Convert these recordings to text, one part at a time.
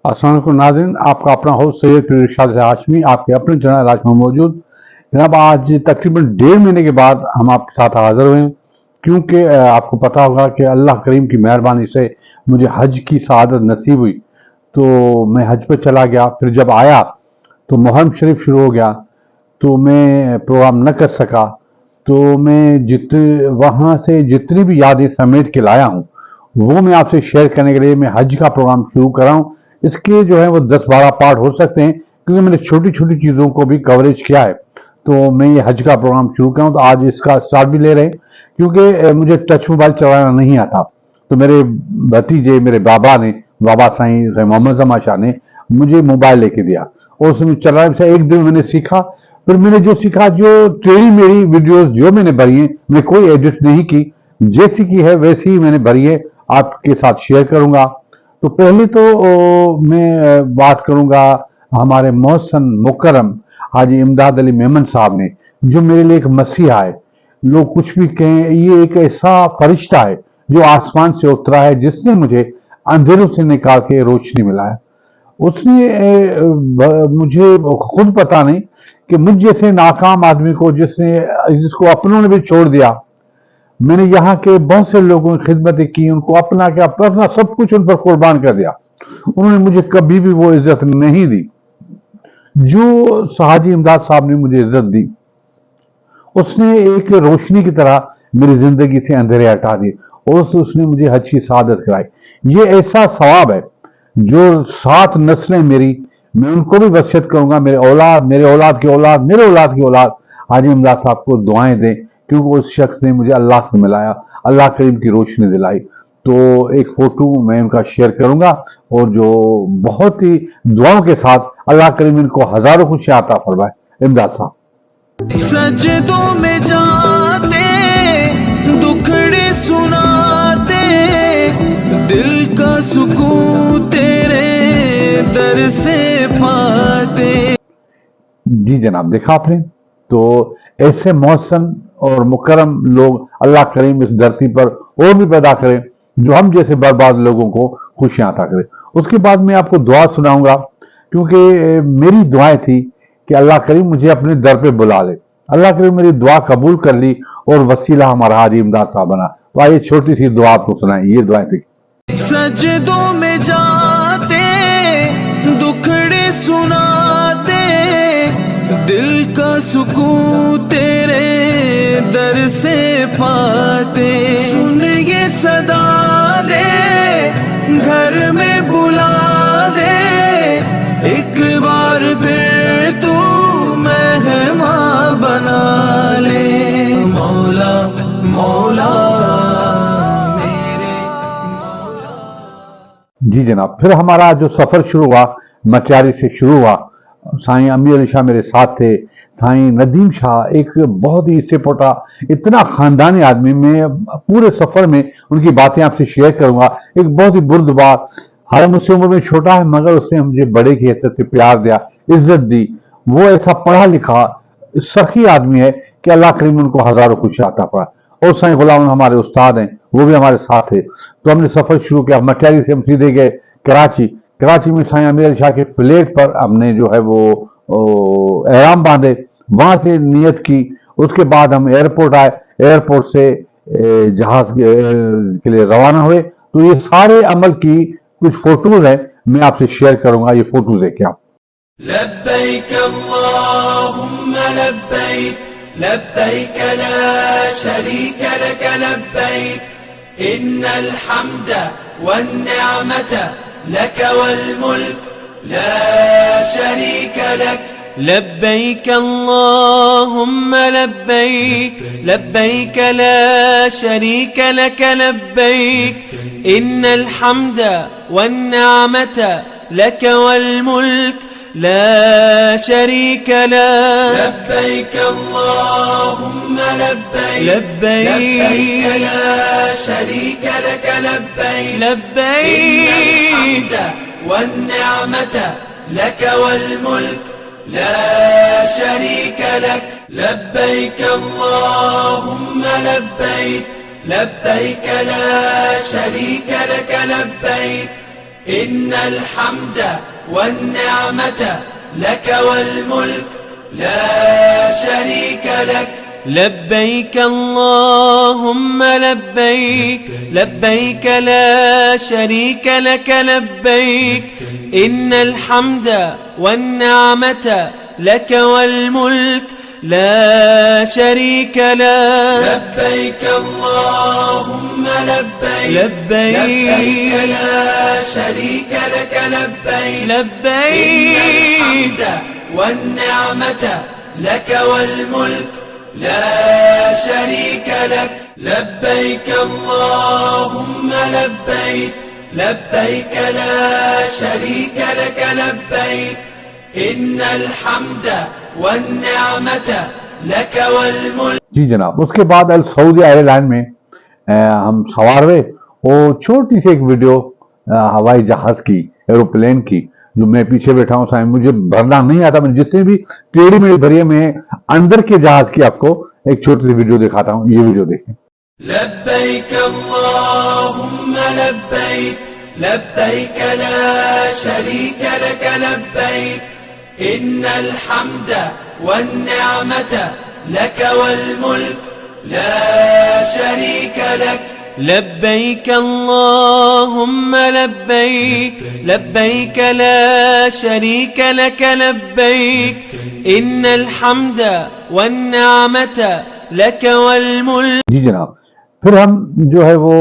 अस्सलाम वालेकुम नाज़रीन, आपका अपना होस्ट सैयद पीर इरशाद हाशमी आपके अपने चैनल राज में मौजूद। जनाब, आज तकरीबन 1.5 महीने के बाद हम आपके साथ हाजिर हुए हैं, क्योंकि आपको पता होगा कि अल्लाह करीम की मेहरबानी से मुझे हज की सआदत नसीब हुई। तो मैं हज पर चला गया, फिर जब आया तो मुहर्रम शरीफ शुरू हो गया, तो मैं प्रोग्राम न कर सका। तो मैं वहाँ से जितनी भी यादें समेट के लाया हूँ वो मैं आपसे शेयर करने के लिए मैं हज का प्रोग्राम शुरू कर रहा हूँ। इसके जो है वो 10-12 पार्ट हो सकते हैं, क्योंकि मैंने छोटी छोटी चीज़ों को भी कवरेज किया है। तो मैं ये हज का प्रोग्राम शुरू कर रहा हूँ। तो आज इसका स्टार्ट भी ले रहे हैं, क्योंकि मुझे टच मोबाइल चलाना नहीं आता। तो मेरे भतीजे, मेरे बाबा साईं मोहम्मद जमा शाह ने मुझे मोबाइल लेके दिया और उसमें चलाने से एक दिन मैंने सीखा। फिर मैंने जो सीखा, जो टेढ़ी मेरी वीडियोस जो मैंने भरी हैं, मैं कोई एडिट नहीं की, जैसी की है वैसी ही मैंने भरी है, आपके साथ शेयर करूंगा। तो पहले तो मैं बात करूंगा हमारे मोहसन मुकर्रम हाजी इमदाद अली मेमन साहब ने, जो मेरे लिए एक मसीहा है। लोग कुछ भी कहें, ये एक ऐसा फरिश्ता है जो आसमान से उतरा है, जिसने मुझे अंधेरों से निकाल के रोशनी मिला है। उसने मुझे खुद पता नहीं कि मुझ जैसे नाकाम आदमी को जिसको अपनों ने भी छोड़ दिया, मैंने यहाँ के बहुत से लोगों की खिदमतें की, उनको अपना सब कुछ उन पर कुर्बान कर दिया। उन्होंने मुझे कभी भी वो इज्जत नहीं दी जो हाजी इमदाद साहब ने मुझे इज्जत दी। उसने एक रोशनी की तरह मेरी जिंदगी से अंधेरे हटा दिए और उसने मुझे हज की सआदत कराई। ये ऐसा सवाब है जो 7 नस्लें मेरी, मैं उनको भी वसीयत करूंगा, मेरे औलाद की औलाद, मेरे औलाद की औलाद हाजी इमदाद साहब को दुआएं दें, क्योंकि उस शख्स ने मुझे अल्लाह से मिलाया, अल्लाह करीम की रोशनी दिलाई। तो एक फोटो मैं उनका शेयर करूंगा, और जो बहुत ही दुआओं के साथ अल्लाह करीम इनको हजारों खुशियां अता फरमाए। इमदाद साहब सजदों में जाते, दुखड़े सुनाते, दिल का सुकून तेरे दर से पाते। जी जनाब, देखा आपने। तो ऐसे मोहसन और मुकर्रम लोग अल्लाह करीम इस धरती पर और भी पैदा करें, जो हम जैसे बर्बाद लोगों को खुशियां अता करें। उसके बाद मैं आपको दुआ सुनाऊंगा, क्योंकि मेरी दुआएं थी कि अल्लाह करीम मुझे अपने दर पे बुला ले। अल्लाह करीम मेरी दुआ कबूल कर ली और वसीला हमारा हाजी इमदाद साहब बना। तो आइए छोटी सी दुआ आपको सुनाएं। ये दुआएं थी। सजदों में जाते, दुखड़े सुनाते, दिल का सुकून तेरे दर से पाते। सुन ये सदा रे, घर में बुला रे, एक बार फिर तू मेहमान बना ले। मौला मौला जी जनाब, फिर हमारा जो सफर शुरू हुआ मटियारी से शुरू हुआ। साईं अमीर अली शाह मेरे साथ थे, साईं नदीम शाह एक बहुत ही इससे पोटा इतना खानदानी आदमी। मैं पूरे सफर में उनकी बातें आपसे शेयर करूंगा। एक बहुत ही बुर्दबार, हालांकि मुझसे उम्र में छोटा है, मगर उसने मुझे बड़े की हैसियत से प्यार दिया, इज्जत दी। वो ऐसा पढ़ा लिखा सखी आदमी है कि अल्लाह करीम उनको हजारों खुशी अता फरमाए। और साईं गुलाम हमारे उस्ताद हैं, वो भी हमारे साथ थे। तो हमने सफर शुरू किया। मटियारी से हम सीधे गए कराची में साईं अमीर अली शाह के फ्लैट पर हमने जो है वो एहराम बांधे, वहां से नियत की। उसके बाद हम एयरपोर्ट आए, एयरपोर्ट से जहाज के लिए रवाना हुए। तो ये सारे अमल की कुछ फोटोज हैं, मैं आपसे शेयर करूंगा। ये फोटोज देखिए आप। लब्बैक अल्लाहुम्मा लब्बैक, लब्बैक ला शरीक लक लब्बैक, इन्नल हम्द वन निअमत लक वल मुल्क ला शरीक लक। लब्बैक अल्लाहुम्मा लब्बैक, लब्बैक ला शरीक लक लब्बैक, इन्नल हम्द वन निअमत लक वल मुल्क لا شريك له. لبيك اللهم لبيك، لبيك لا شريك لك لبيك، لبيك والنعمة لك والملك لا شريك لك. لبيك اللهم لبيك، لبيك لا شريك لك لبيك، إن الحمد والنعمة لك والملك لا شريك لك. لبيك اللهم لبيك لبيك لا شريك لك لبيك إن الحمد والنعمة لك والملك لا شريك لك. لبيك اللهم لبيك لبيك لا شريك لك لبيك لبيك إن الحمد والنعمة لك والملك لا شريك لك. لبيك اللهم لبيك لبيك لا شريك لك لبيك إن الحمد والنعمة لك والملك. जी जनाब, उसके बाद अल सऊदी एयरलाइन में हम सवार हुए। वो छोटी सी एक वीडियो हवाई जहाज की, एरोप्लेन की, जो मैं पीछे बैठा हूँ साहब, मुझे भरना नहीं आता। मैंने जितने भी टेढ़ी मेढ़ी भरी है, मैं अंदर के जहाज की आपको एक छोटी सी वीडियो दिखाता हूँ। ये वीडियो देखें। लब्बैक अल्लाहुम्मा लब्बैक लब्बैक ला शरीक लक लब्बैक इन्नल हम्द वन्निअमत लक वल्मुल्क ला शरीक लक. لبيك اللهم لبيك لبيك لا شريك لك لبيك إن الحمد والنعمة لك والملك. जी जनाब, फिर हम जो है वो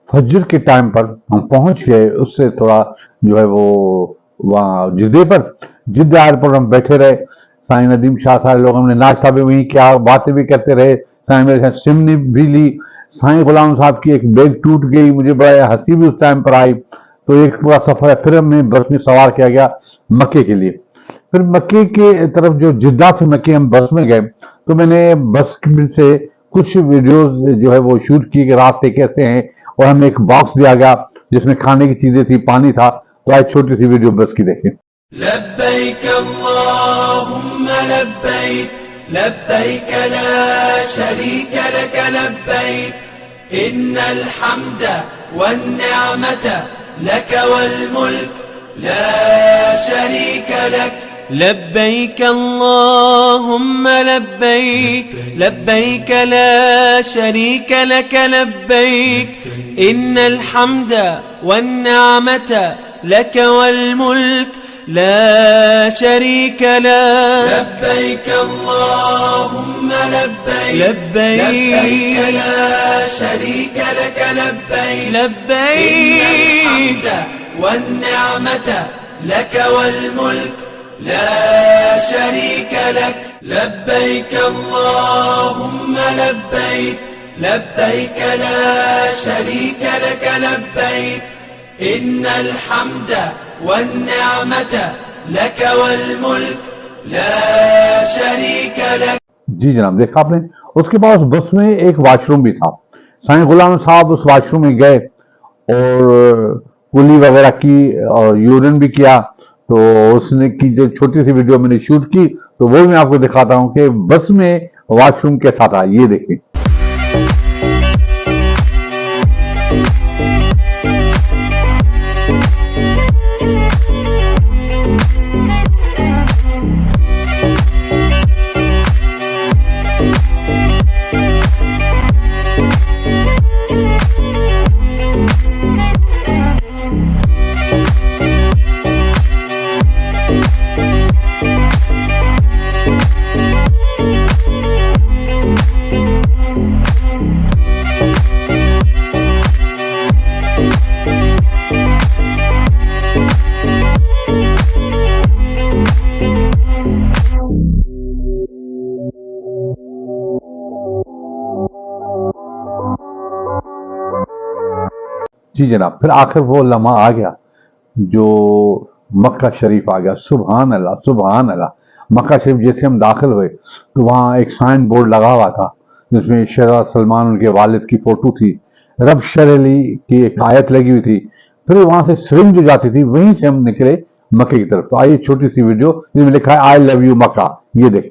फजर के टाइम पर हम पहुंच गए। उससे थोड़ा जो है वो वहाँ जिद्दे पर, जिद्दा एयरपोर्ट पर हम बैठे रहे। साईं नदीम शाह सारे लोग, हमने नाश्ता भी वहीं किया, बातें भी करते रहे। साईं मेरे साथ सिम भी ली। साईं गुलाम साहब की एक बैग टूट गई, मुझे बड़ा हंसी भी उस टाइम पर आई। तो एक पूरा सफर है। फिर हमने बस में सवार किया गया मक्के के लिए। फिर मक्के के तरफ, जो जिद्दा से मक्के हम बस में गए, तो मैंने बस से कुछ वीडियोस जो है वो शूट की कि रास्ते कैसे हैं, और हमें एक बॉक्स दिया गया जिसमें खाने की चीजें थी, पानी था। तो आज छोटी सी वीडियो बस की देखें। लब्बैक अल्लाहुम्मा लब्बैक लब्बैक ला शरीक लक लब्बैक इन्नल हम्द वन्निअमत लक वल्मुल्क ला शरीक लक. لبيك اللهم لبيك لبيك لا شريك لك لبيك إن الحمد والنعمة لك والملك لا شريك لك. لبيك اللهم لبيك لبيك لا شريك لك لبيك لبيك إن الحمد والنعمة لك والملك لا شريك لك. لبيك اللهم لبيك لبيك لا شريك لك لبيك إن الحمد والنعمة لك والملك لا شريك लक. जी जनाब, देखा आपने। उसके बाद उस बस में एक वॉशरूम भी था। साईं गुलाम साहब उस वॉशरूम में गए और कुली वगैरह की और यूरिन भी किया। तो उसने की जो छोटी सी वीडियो मैंने शूट की, तो वो मैं आपको दिखाता हूँ कि बस में वॉशरूम कैसा था। ये देखें। जी जनाब, फिर आखिर वो लम्हा आ गया जो मक्का शरीफ आ गया। सुभान अल्लाह सुभान अल्लाह। मक्का शरीफ जैसे हम दाखिल हुए तो वहाँ एक साइन बोर्ड लगा हुआ था जिसमें शहजादा सलमान, उनके वालिद की फोटो थी, रब शरली की एक आयत लगी हुई थी। फिर वहां से स्विंग जो जाती थी, वहीं से हम निकले मक्के की तरफ। तो आइए छोटी सी वीडियो जिसमें लिखा है आई लव यू मक्का, ये देखें।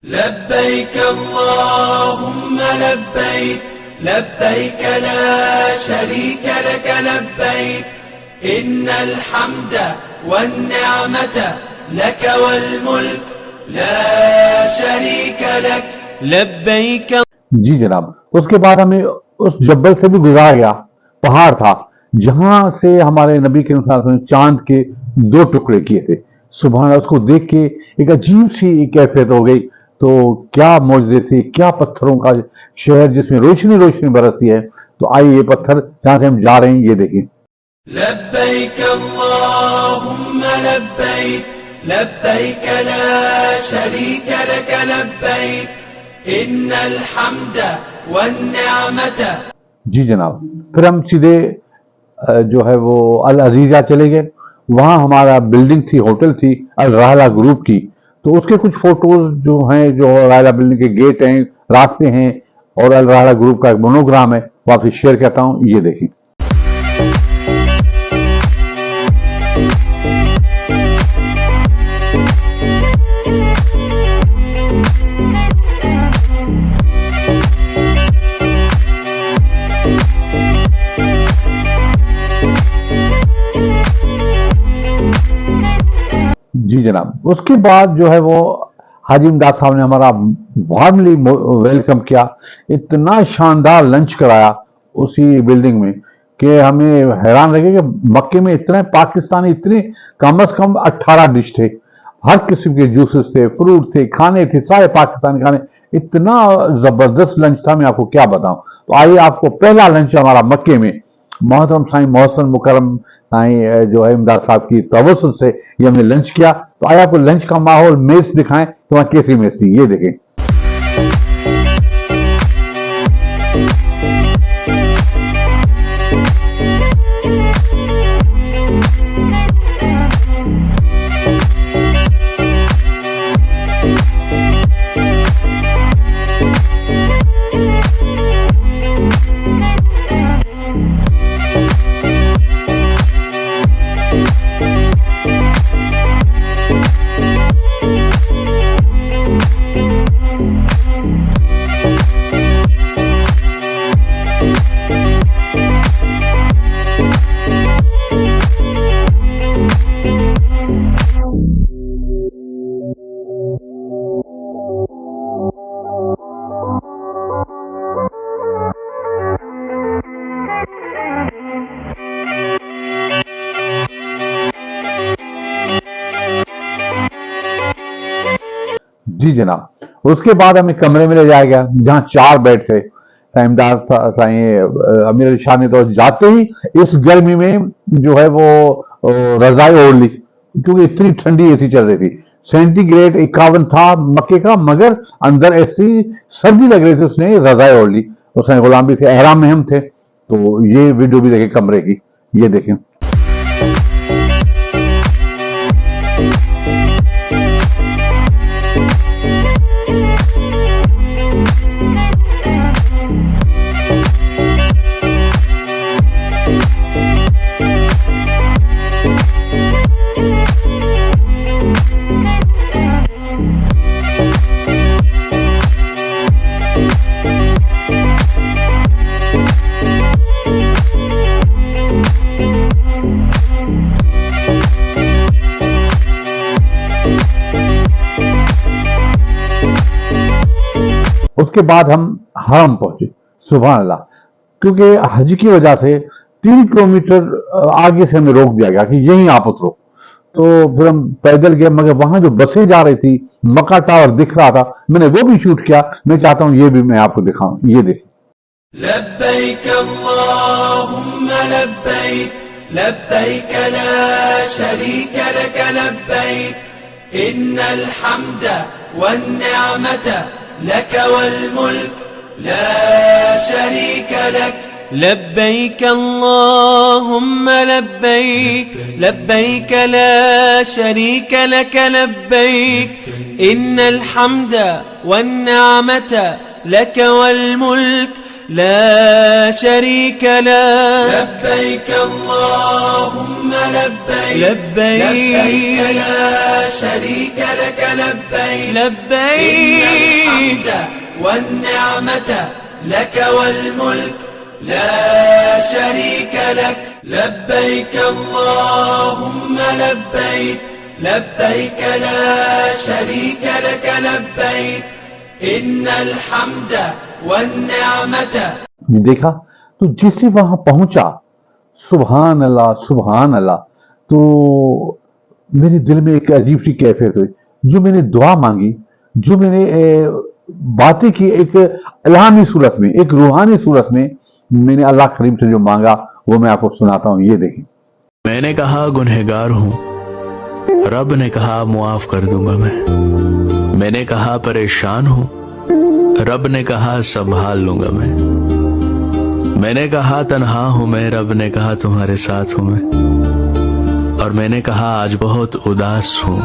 लब्बैक अल्लाहुम्मा लब्बैक लब्बैक ला शरीक लक लब्बैक إن الحمد والنعمة لك والملك لا شريك لك لبيك. جی جناب. اس کے بعد ہمیں اس جبل سے بھی گزارا گیا. پہاڑ تھا جہاں سے ہمارے نبی کے نے چاند کے 2 ٹکڑے کیے تھے. سبحان اللہ. اس کو دیکھ کے ایک عجیب سی کیفیت ہو گئی. تو کیا معجزے تھے, کیا پتھروں کا شہر جس میں روشنی روشنی برستی ہے. تو آئیے یہ پتھر جہاں سے ہم جا رہے ہیں یہ دیکھیں. لبيك اللهم لبيك لبيك لا شريك لك لبيك إن الحمد والنعمة. جی جناب. پھر ہم سیدھے جو ہے وہ العزیزہ چلے گئے. وہاں ہمارا بلڈنگ تھی, ہوٹل تھی الرحلہ گروپ کی. تو اس کے کچھ فوٹوز جو ہیں, جو الرحلہ بلڈنگ کے گیٹ ہیں, راستے ہیں, اور الرحلہ گروپ کا ایک مونوگرام ہے, وہ آپ سے شیئر کرتا ہوں. یہ دیکھیں. جی جناب. اس کے بعد جو ہے وہ حاجی امداد صاحب نے ہمارا وارملی ویلکم کیا. اتنا شاندار لنچ کرایا اسی بلڈنگ میں کہ ہمیں حیران لگے کہ مکے میں اتنے پاکستانی, اتنے کم از کم 18 ڈش تھے. ہر قسم کے جوسز تھے, فروٹ تھے, کھانے تھے, سارے پاکستانی کھانے. اتنا زبردست لنچ تھا, میں آپ کو کیا بتاؤں. تو آئیے آپ کو پہلا لنچ ہمارا مکے میں محترم سائیں محسن مکرم سائیں جو ہے امداد صاحب کی توسط سے یہ ہم نے لنچ کیا. تو آئے آپ کو لنچ کا ماحول, میز دکھائیں کہ وہاں کیسی میز تھی. یہ دیکھیں. جی جناب. اس کے بعد ہمیں کمرے میں لے جایا گیا جہاں 4 بیڈ تھے. امداد سائیں امیر علی شاہ نے تو جاتے ہی اس گرمی میں جو ہے وہ رضائی اوڑھ لی, کیونکہ اتنی ٹھنڈی اے سی چل رہی تھی. سینٹی گریڈ 51 تھا مکے کا, مگر اندر ایسی سردی لگ رہی تھی. اس نے رضائی اوڑھ لی. اس میں غلام بھی تھے, احرام میں ہم تھے. تو یہ ویڈیو بھی دیکھیں کمرے کی. یہ دیکھیں. اس کے بعد ہم حرم پہنچے. سبحان اللہ. کیونکہ حج کی وجہ سے 3 کلومیٹر آگے سے ہمیں روک دیا گیا کہ یہیں آپ اترو. تو پھر ہم پیدل گئے, مگر وہاں جو بسیں جا رہی تھی, مکہ ٹاور دکھ رہا تھا, میں نے وہ بھی شوٹ کیا. میں چاہتا ہوں یہ بھی میں آپ کو دکھاؤں. یہ دیکھیں. لبيك اللهم لبيك لبيك لا شريك لك لبيك إن الحمد والنعمة لك والملك لا شريك لك لبيك اللهم لبيك لبيك لا شريك لك لبيك إن الحمد والنعمة لك والملك لا شريك لك لبيك اللهم لبيك لبيك لا شريك لك لبيك لبيك الحمد والنعمة لك والملك لا شريك لك لبيك اللهم لبيك لبيك لا شريك لك لبيك إن الحمد والنعمة. دیکھا تو جیسے وہاں پہنچا سبحان اللہ تو میرے دل میں ایک عجیب سی کیفیت ہوئی. جو میں نے دعا مانگی, جو میں نے باتیں کی, ایک الہامی صورت میں, ایک روحانی صورت میں میں نے اللہ کریم سے جو مانگا وہ میں آپ کو سناتا ہوں. یہ دیکھیں. میں نے کہا گنہگار ہوں, رب نے کہا معاف کر دوں گا میں نے کہا پریشان ہوں, رب نے کہا سنبھال لوں گا میں نے کہا تنہا ہوں میں, رب نے کہا تمہارے ساتھ ہوں میں, اور میں نے کہا آج بہت اداس ہوں,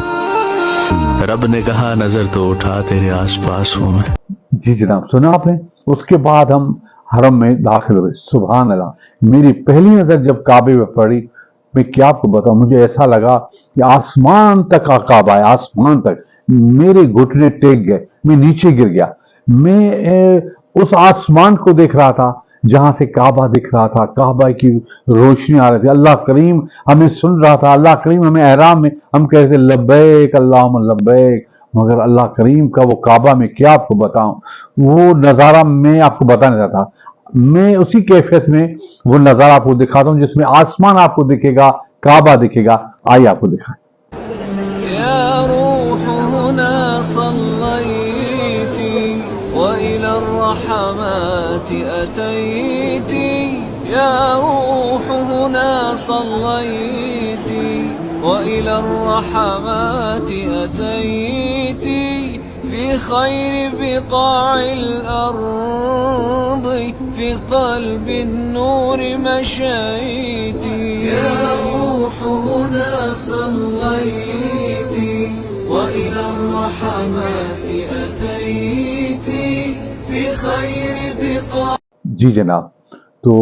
رب نے کہا نظر تو اٹھا تیرے آس پاس ہوں میں. جی جناب, سنا آپ نے. اس کے بعد ہم حرم میں داخل ہوئے. سبحان اللہ, میری پہلی نظر جب کعبے میں پڑی, میں کیا آپ کو بتاؤں, مجھے ایسا لگا کہ آسمان تک کعبہ ہے, آسمان تک. میرے گھٹنے ٹیک گئے, میں نیچے گر گیا. میں اس آسمان کو دیکھ رہا تھا جہاں سے کعبہ دکھ رہا تھا, کعبہ کی روشنی آ رہی تھی. اللہ کریم ہمیں سن رہا تھا, اللہ کریم ہمیں احرام میں ہم کہتے تھے لبیک اللہم لبیک, مگر اللہ کریم کا وہ کعبہ میں کیا آپ کو بتاؤں, وہ نظارہ میں آپ کو بتا نہیں سکتا. میں اسی کیفیت میں وہ نظارہ آپ کو دکھاتا ہوں جس میں آسمان آپ کو دکھے گا, کعبہ دکھے گا. آئیے آپ کو دکھائیں. يا روح هنا صليت وإلى الرحمات أتيت, يا روح هنا صليت وإلى الرحمات أتيت, في خير بقاع الأرض في قلب النور مشيت, يا روح هنا صليت وإلى الرحمات أتيت, في خير بقاع. جی جناب, تو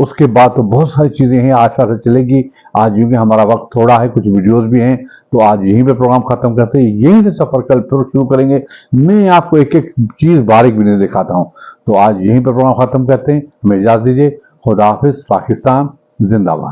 اس کے بعد تو بہت ساری چیزیں ہیں, آہستہ آہستہ چلے گی. آج یوں کہ ہمارا وقت تھوڑا ہے, کچھ ویڈیوز بھی ہیں, تو آج یہیں پہ پروگرام ختم کرتے ہیں. یہیں سے سفر کل پھر شروع کریں گے. میں آپ کو ایک ایک چیز باریک بھی نہیں دکھاتا ہوں. تو آج یہیں پہ پروگرام ختم کرتے ہیں. ہمیں اجازت دیجیے. خدا حافظ. پاکستان زندہ باد.